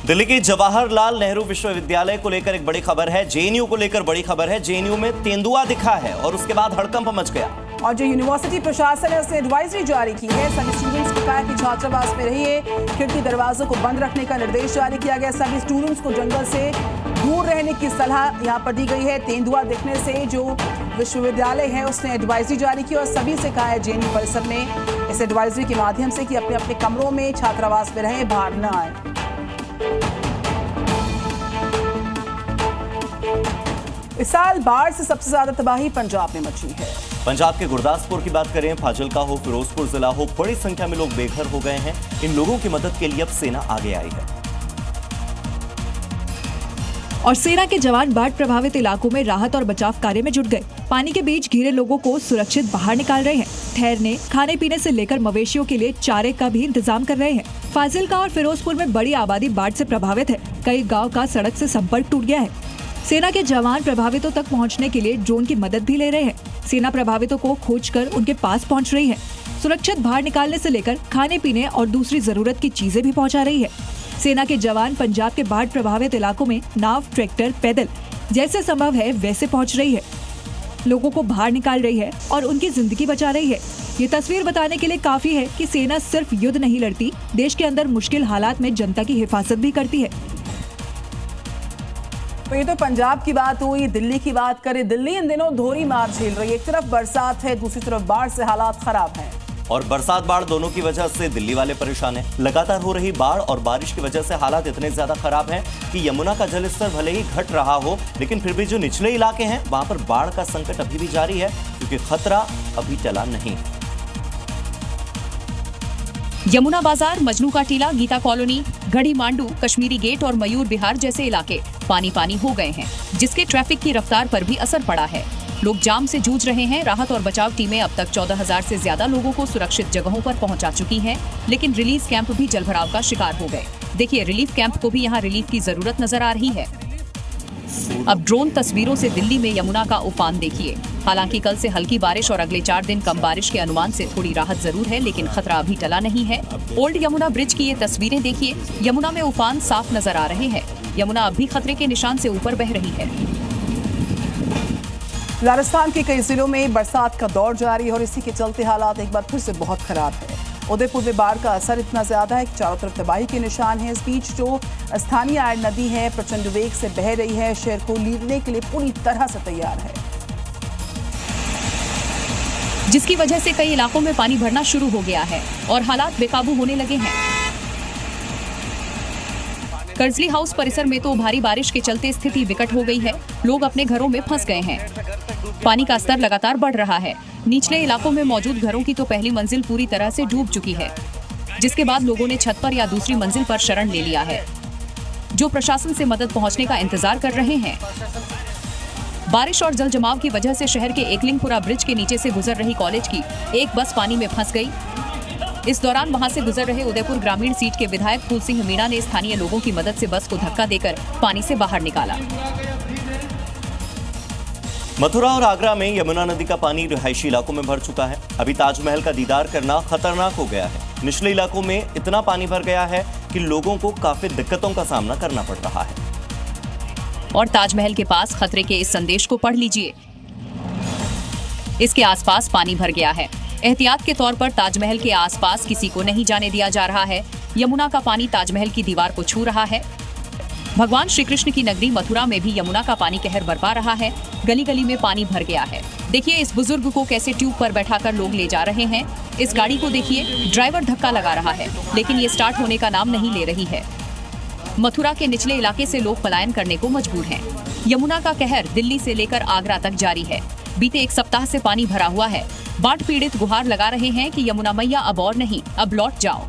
दिल्ली के जवाहरलाल नेहरू विश्वविद्यालय को लेकर एक बड़ी खबर है। जेएनयू को लेकर बड़ी खबर है। जेएनयू में तेंदुआ दिखा है और उसके बाद हड़कंप मच गया। और जो यूनिवर्सिटी प्रशासन है उसने एडवाइजरी जारी की है। सभी स्टूडेंट्स को कहा कि छात्रावास में रहिए, खिड़की दरवाजों को बंद रखने का निर्देश जारी किया गया। सभी स्टूडेंट्स को जंगल से दूर रहने की सलाह यहाँ पर दी गई है। तेंदुआ दिखने से जो विश्वविद्यालय है उसने एडवाइजरी जारी की और सभी से कहा है जेएनयू परिसर में इस एडवाइजरी के माध्यम से कि अपने अपने कमरों में छात्रावास में रहें, बाहर न आए। इस साल बाढ़ से सबसे ज्यादा तबाही पंजाब में मची है। पंजाब के गुरदासपुर की बात करें, फाजिल्का हो, फिरोजपुर जिला हो, बड़ी संख्या में लोग बेघर हो गए हैं। इन लोगों की मदद के लिए अब सेना आगे आई है और सेना के जवान बाढ़ प्रभावित इलाकों में राहत और बचाव कार्य में जुट गए। पानी के बीच घिरे लोगों को सुरक्षित बाहर निकाल रहे हैं। ठहरने, खाने पीने से लेकर मवेशियों के लिए चारे का भी इंतजाम कर रहे हैं। फाजिल्का और फिरोजपुर में बड़ी आबादी बाढ़ से प्रभावित है। कई गाँव का सड़क से संपर्क टूट गया है। सेना के जवान प्रभावितों तक पहुंचने के लिए ड्रोन की मदद भी ले रहे हैं। सेना प्रभावितों को खोजकर उनके पास पहुंच रही है। सुरक्षित बाहर निकालने से लेकर खाने पीने और दूसरी जरूरत की चीजें भी पहुंचा रही है। सेना के जवान पंजाब के बाढ़ प्रभावित इलाकों में नाव, ट्रैक्टर, पैदल जैसे संभव है वैसे पहुंच रही है। लोगों को बाहर निकाल रही है और उनकी जिंदगी बचा रही है। ये तस्वीर बताने के लिए काफी है कि सेना सिर्फ युद्ध नहीं लड़ती, देश के अंदर मुश्किल हालात में जनता की हिफाजत भी करती है। तो ये तो पंजाब की बात हुई। दिल्ली की बात करें, दिल्ली इन दिनों धोरी मार झेल रही है। एक तरफ बरसात है, दूसरी तरफ बाढ़ से हालात खराब हैं। और बरसात बाढ़ दोनों की वजह से दिल्ली वाले परेशान हैं। लगातार हो रही बाढ़ और बारिश की वजह से हालात इतने ज्यादा खराब हैं कि यमुना का जलस्तर भले ही घट रहा हो, लेकिन फिर भी जो निचले इलाके हैं वहां पर बाढ़ का संकट अभी भी जारी है, क्योंकि खतरा अभी टला नहीं। यमुना बाजार, मजनू का टीला, गीता कॉलोनी, गढ़ी मांडू, कश्मीरी गेट और मयूर विहार जैसे इलाके पानी पानी हो गए हैं, जिसके ट्रैफिक की रफ्तार पर भी असर पड़ा है। लोग जाम से जूझ रहे हैं। राहत और बचाव टीमें अब तक 14,000 से ज्यादा लोगों को सुरक्षित जगहों पर पहुंचा चुकी हैं, लेकिन रिलीफ कैंप भी जलभराव का शिकार हो गए। देखिए, रिलीफ कैंप को भी यहाँ रिलीफ की जरूरत नजर आ रही है। अब ड्रोन तस्वीरों से दिल्ली में यमुना का उफान देखिए। हालांकि कल से हल्की बारिश और अगले 4 दिन कम बारिश के अनुमान से थोड़ी राहत जरूर है, लेकिन खतरा अभी टला नहीं है। ओल्ड यमुना ब्रिज की ये तस्वीरें देखिए। यमुना में उफान साफ नजर आ रहे हैं। यमुना अब भी खतरे के निशान से ऊपर बह रही है। राजस्थान के कई जिलों में बरसात का दौर जारी है और इसी के चलते हालात एक बार फिर से बहुत खराब है। उदयपुर में बाढ़ का असर इतना ज्यादा है कि चारों तरफ तबाही के निशान हैं। इस बीच जो स्थानीय आयरन नदी है प्रचंड वेग से बह रही है। शहर को लीरने के लिए पूरी तरह से तैयार है, जिसकी वजह से कई इलाकों में पानी भरना शुरू हो गया है और हालात बेकाबू होने लगे हैं। कर्जली हाउस परिसर में तो भारी बारिश के चलते स्थिति विकट हो गई है। लोग अपने घरों में फंस गए हैं। पानी का स्तर लगातार बढ़ रहा है। निचले इलाकों में मौजूद घरों की तो पहली मंजिल पूरी तरह से डूब चुकी है, जिसके बाद लोगों ने छत पर या दूसरी मंजिल पर शरण ले लिया है, जो प्रशासन से मदद पहुंचने का इंतजार कर रहे हैं। बारिश और जल जमाव की वजह से शहर के एकलिंगपुरा ब्रिज के नीचे से गुजर रही कॉलेज की एक बस पानी में फंस गई। इस दौरान वहां से गुजर रहे उदयपुर ग्रामीण सीट के विधायक फूल सिंह मीणा ने स्थानीय लोगों की मदद से बस को धक्का देकर पानी से बाहर निकाला। मथुरा और आगरा में यमुना नदी का पानी रिहायशी इलाकों में भर चुका है। अभी ताजमहल का दीदार करना खतरनाक हो गया है। निचले इलाकों में इतना पानी भर गया है कि लोगों को काफी दिक्कतों का सामना करना पड़ रहा है। और ताजमहल के पास खतरे के इस संदेश को पढ़ लीजिए। इसके आसपास पानी भर गया है। एहतियात के तौर पर ताजमहल के आसपास किसी को नहीं जाने दिया जा रहा है। यमुना का पानी ताजमहल की दीवार को छू रहा है। भगवान श्री कृष्ण की नगरी मथुरा में भी यमुना का पानी कहर बरपा रहा है। गली गली में पानी भर गया है। देखिए इस बुजुर्ग को कैसे ट्यूब पर बैठाकर लोग ले जा रहे हैं। इस गाड़ी को देखिए, ड्राइवर धक्का लगा रहा है, लेकिन ये स्टार्ट होने का नाम नहीं ले रही है। मथुरा के निचले इलाके से लोग पलायन करने को मजबूर हैं। यमुना का कहर दिल्ली से लेकर आगरा तक जारी है। बीते एक सप्ताह से पानी भरा हुआ है। बाढ़ पीड़ित गुहार लगा रहे हैं कि यमुना मैया अब और नहीं, अब लौट जाओ।